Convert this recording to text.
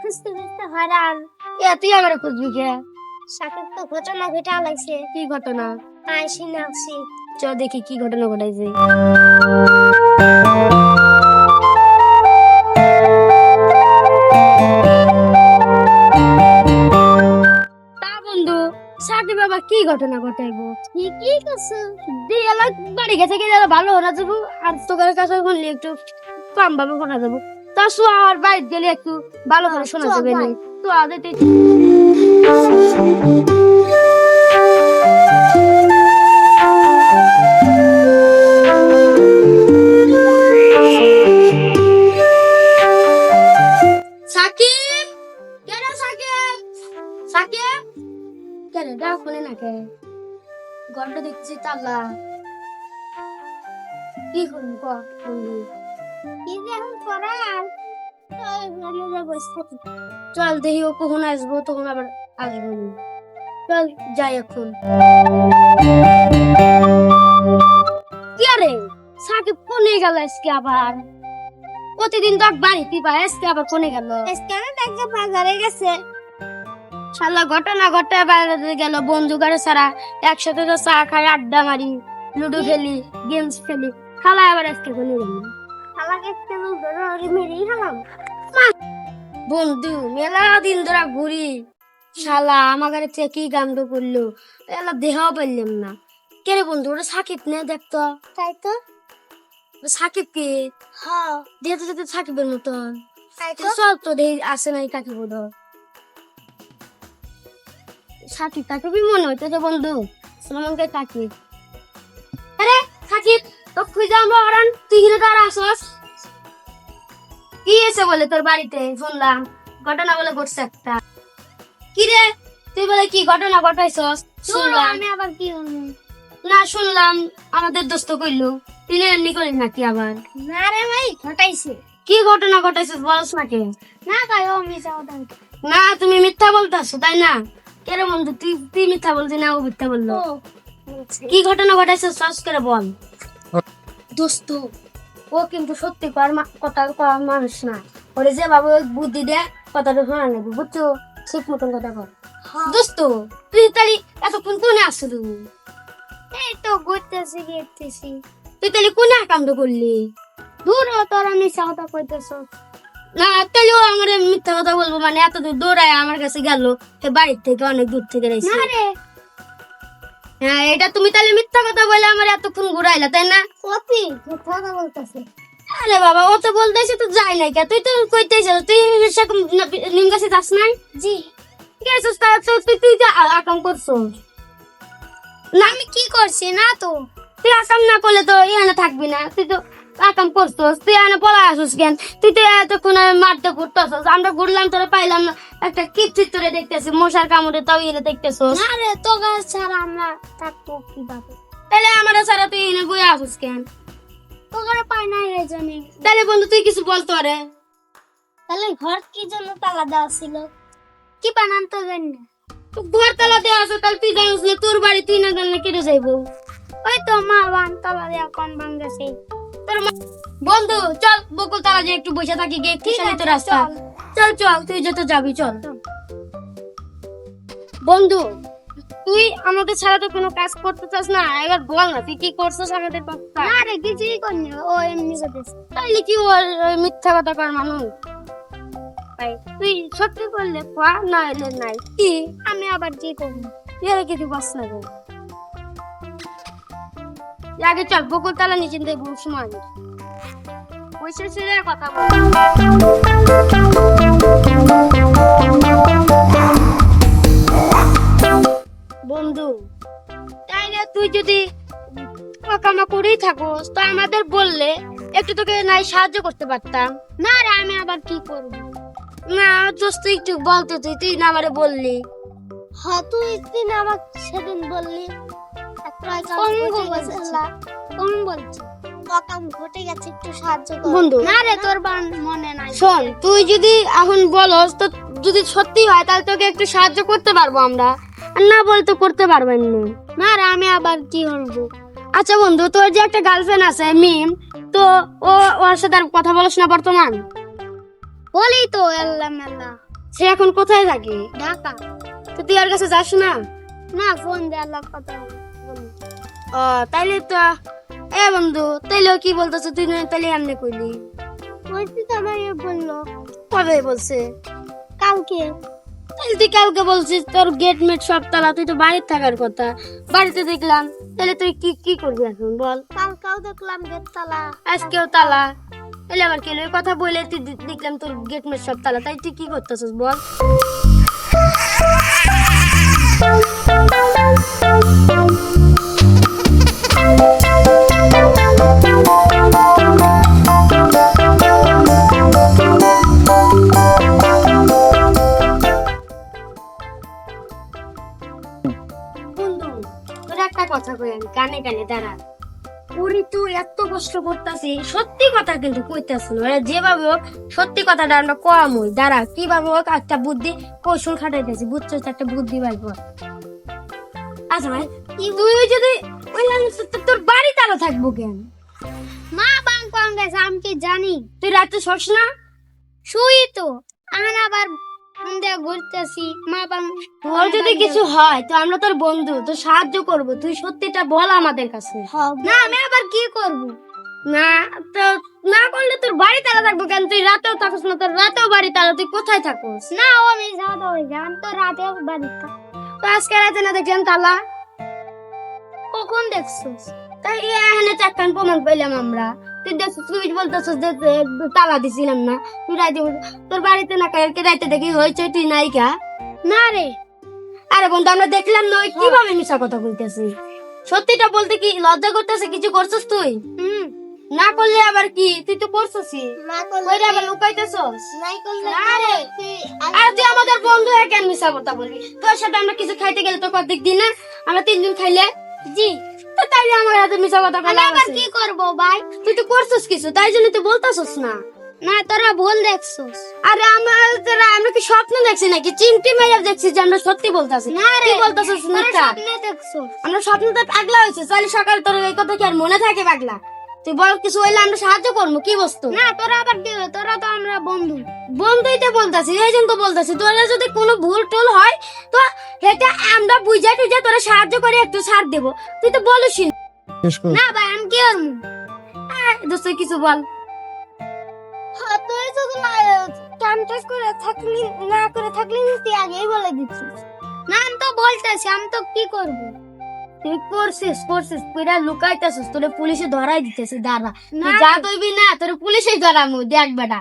খুঁজতে খুঁজতে হয়রান। তুই আমার খুঁজবি কে? সাকিব তো ঘটনা ঘটা লাগছে। কি ঘটনা? আইসি নাকছি। চ দেখি কি ঘটনা ঘটাইছে। তা বন্ধু, সাকিব বাবা কি ঘটনা ঘটাইবো? ঠিকই করছো। দিয়ে বাড়ি গেছে কি ভালো হরা যাবো, আর তোদের কাছে শুনলি একটু কম ভাবে শোনা যাবো। তা আর বাইরে গেলে একটু ভালো করে শোনা যাবে না। তো আদের সাকিব, কেন সাকিব? সাকিব কেন ডাক শুনে না কে? ঘন্টা দেখছি তালা। কি করবি করবি? কি যে এখন করার? চল দেখি ও কখন আসবো, তখন আবার আসবো না। চল যাই এখন। কি আরে সাকিব কোনে গেল আজকে আবার? প্রতিদিন তো বাড়িতে পাই, আজকে আবার কোনে গেল? আজকে আমি ব্যাংকে বাজারে গেছে। শালা ঘটনা ঘটে বাইরে গেল বন্ধু গাড়ি ছাড়া। একসাথে তো চা খাই, আড্ডা মারি, লুডো খেলি, গেমস খেলি। খালা আবার আজকে কোনে গেল? আমাকে একটু ধরে মেরেই খেলাম। বন্ধু মেলা দিন ধরে ঘুরি, শালা আমার গাড়ি থেকে কি কাণ্ড করলো, এলা দেখাও পারলাম না। কে রে বন্ধু? ওটা সাকিব না? দেখতো তাই তো। সাকিব কে? হ্যাঁ দেখতে দেখতে সাকিবের মতন। তাই তো। চল তো দেখি আসে নাই কাকি বোধ। সাকিব তাকিবই মনে হইতেছে বন্ধু, সুমনকে সাকিব। আরে সাকিব তো খুঁজে আমরা অরান, তুই হিরে তার আসস কি এসে বলে তোর বাড়িতে? শুনলাম ঘটনা বলে ঘটছে একটা। কি রে তুই বলে কি ঘটনা ঘটাইছস? শুনলাম। আমি আবার কি হলো? না শুনলাম আমাদের দোস্ত কইলো তুই এমনি করিস নাকি আবার? না রে ভাই ঘটাইছে। কি ঘটনা ঘটাইছস বলস নাকি? না কই ও মিছা কথা। না তুমি মিথ্যা বলতাছো তাই না? কেরে বন্ধু তুই তুই মিথ্যা বলছি না ও মিথ্যা বললো? ও বলছে কি ঘটনা ঘটাইছস সস করে বল। দোস্ত ও কিন্তু সত্যি কথা কওয়ার মানুষ না। ওরে যে বাবু বুদ্ধি দে কথাটা শোনা নেবো, বুঝছো? ঠিক মতন কথা কর। দোস্ত তুই তাহলে এতক্ষণ কোনে আসছো? তুমি এই তো ঘুরতেছি গেতেছি। তুই তাহলে কোনে কাণ্ড করলি? দূর হ তোরা মিছা কথা কইতেছ। না তাহলে ও আমার মিথ্যা কথা বলবো মানে? এত দূর দৌড়ায় আমার কাছে গেল, সে বাড়ির থেকে অনেক দূর থেকে রয়েছে। না রে হ্যাঁ এটা তুমি তাহলে মিথ্যা কথা বলে আমার এতক্ষণ ঘুরাইলা তাই না? কপি মিথ্যা কথা বলতেছে। আরে বাবা ও তো বলতেছে তো যাই নাই কে, তুই তো কইতেছ তুই সেরকম নিম গাছে যাস নাই? জি গেছিস তা তো তুই যে আকাম করছো না আমি কি করছি না তো। তুই আকাম না করলে তো এখানে থাকবি না। তুই তো আকাম করছস, তুই এখানে পলা আসিস কেন? তুই তো এতক্ষণ মাঠে ঘুরতেছস, আমরা ঘুরলাম তোরা পাইলাম না। একটা কিপচিত তোরে দেখতেছি মশার কামড়ে, তাও এনে দেখতেছস। না রে তো গাছ ছাড়া আমরা থাকবো কিভাবে? তাহলে আমার ছাড়া তুই এনে বই আসিস কেন? তো করে পাই না রে জানি। তাহলে বন্ধু তুই কিছু বলতো রে। তাহলে ঘর কি জন্য তালা দেওয়া ছিল? কি বানান তো জানি না। তো ঘর তালা দেওয়া আছে তাহলে তুই জানিস না তোর বাড়ি তুই না জানলে কেটে যাইবো? ওই তো মা বান তালা দেওয়া কম ভাঙ্গেছে। তোর বন্ধু চল বকুল তালা যে একটু বসে থাকি গে, কি তো রাস্তা। চল চল তুই যত যাবি চল। বন্ধু তুই আমাদের ছাড়া তো কোনো কাজ করতে চাস না, এবার বল না তুই কি করছিস আমাদের কথা? না রে কিছুই করিনি, ও এমনি করতেছে। তাইলে কি ওর মিথ্যা কথা কর মানুষ? ভাই তুই সত্যি করলে খা, না এলে নাই। কি আমি আবার কি করবো? এর কিছু বাস না গো। আগে চল বকুল তালা নিচে দেবো সময় বসে ছেড়ে কথা বল। বন্ধু তাইলে তুই যদি কামা করেই থাকোস তো আমাদের বললে একটু তোকে নাই সাহায্য করতে পারতাম। না রে আমি আবার কি করবো? না দোস্ত একটু বলতে তুই তুই না আমারে বললি। হ্যাঁ তুই দিন আমাকে সেদিন বললি কম বলছি কাম ঘটে গেছে একটু সাহায্য কর। বন্ধু না রে তোর মনে নাই। শোন তুই যদি এখন বলস তো যদি সত্যি হয় তাহলে তোকে একটু সাহায্য করতে পারবো আমরা, আর না বলতে করতে পারবেন না। না রে আমি আবার কি করবো? আচ্ছা বন্ধু তোর যে একটা গার্লফ্রেন্ড আছে মিম, তো ও ওর সাথে আর কথা বলছ না বর্তমান? বলি তো আল্লাহ মেলা। সে এখন কোথায় থাকে? ঢাকা। তো তুই ওর কাছে যাস না? না, ফোন দেওয়ার কথা বলি। ও তাইলে তো বন্ধু, তাইলে ও কি বলতেছে তুই না তাইলে এমনি কইলি? বলছি তো আমার বললো কবে বলছে? কালকে। তাহলে তুই কালকে বলছিস তোর গেট মেট সব তালা, তুই তো বাড়িতে থাকার কথা, বাড়িতে দেখলাম, তাহলে তুই কি কি করবি এখন বল? কালকেও দেখলাম গেট তালা। আজকেও তালা, তাহলে আবার কেন ওই কথা বলে তুই দেখলাম তোর গেট মেট সব তালা, তাই তুই কি করতেছিস বল? বন্ধু, তোর একটা কথা কই আমি কানে কানে, দাঁড়া। ওরে তুই এত কষ্ট করতেছি, সত্যি কথা কিন্তু কইতাছ না, ওরা যেভাবে হোক সত্যি কথাটা আমরা কম হই, দাঁড়া কিভাবে হোক একটা বুদ্ধি কৌশল খাটাইতেছি, বুঝছিস? একটা বুদ্ধি বাইর কর। আচ্ছা ভাই, তুই যদি ওই তোর বাড়ি তারা থাকবো কেন? মা বাং কম গেছে, আমি কি জানি? তুই রাতে শোস না? শুই তো, আমি আবার সন্ধ্যা ঘুরতেছি। মা বাং তোর যদি কিছু হয় তো আমরা তোর বন্ধু, তো সাহায্য করব, তুই সত্যিটা বল আমাদের কাছে। না, আমি আবার কি করব? না তো না করলে তোর বাড়ি তালা থাকবো কেন? তুই রাতেও থাকিস না, তোর রাতেও বাড়ি তালা, তুই কোথায় থাকোস? না, ও আমি যাওয়া হয়ে যায়, আমি তো রাতে বাড়ি থাকি। তো আজকে রাতে না দেখলাম তালা, কখন দেখছিস? তাই এখানে চারখান প্রমাণ পেলাম আমরা। তুই দেখছিস, তুই বলতেছিস যে তালা দিছিলাম না, তুই রাতে তোর বাড়িতে না কালকে রাতে দেখি হয়েছে তুই নাইকা। না রে, আরে বন্ধু আমরা দেখলাম না, ওই কিভাবে মিশা কথা বলতেছি? সত্যিটা বলতে কি লজ্জা করতেছে? কিছু করছিস তুই? না করলে আবার কি, তুই তো করছিস, না করলে ওইটা আবার লুকাইতেছস। নাই করলে না রে, আর তুই আমাদের বন্ধু হয়ে কেন মিশা কথা বলবি? তোর সাথে আমরা কিছু খাইতে গেলে তো কতদিন দিন না, আমরা 3 দিন খাইলে জি। তো তাইলে আমার হাতে মিশা কথা আমি বলা আবার কি করব ভাই? তুই তো করছিস কিছু, তাই জন্য তুই বলতাছস না। না, তোরা ভুল দেখছিস। আরে আমরা কি স্বপ্ন দেখছি নাকি? চিমটি মেরে দেখছি যে আমরা সত্যি বলতাছি। না রে, কি বলতাছস তোরা মিথ্যা? স্বপ্নে দেখছিস। আমরা স্বপ্নতে পাগলা হয়েছে, তাহলে সকালে তোর এই কথা কি আর মনে থাকে পাগলা? তুই বল কিছু হইলে আমরা সাহায্য করবো, কি বস্তু? না, তোরা আবার কি? তোরা তো আমরা বন্ধু। বন্ধুই তো বলতাছি, এই জন্য তো বলতাছি তোরা যদি কোনো ভুল টুল হয় তো এটা আমরা বুঝা টুঝা তোরা সাহায্য করে একটু ছাড় দেবো, তুই তো বলিস না ভাই, আমি কি করবো? দোস্ত কিছু বল। হ্যাঁ, তুই যদি টাইমটাস করে থাকলি, না করে থাকলি তুই আগেই বলে দিচ্ছিস। না, আমি তো বলতেছি, আমি তো কি করব? তুই করছিস তুইরা লুকাইতেছিস, তোরে পুলিশে ধরাই দিতেছে, দাঁড়া না তুই যা কইবি না তোরে পুলিশে ধরামু, দেখ বেটা।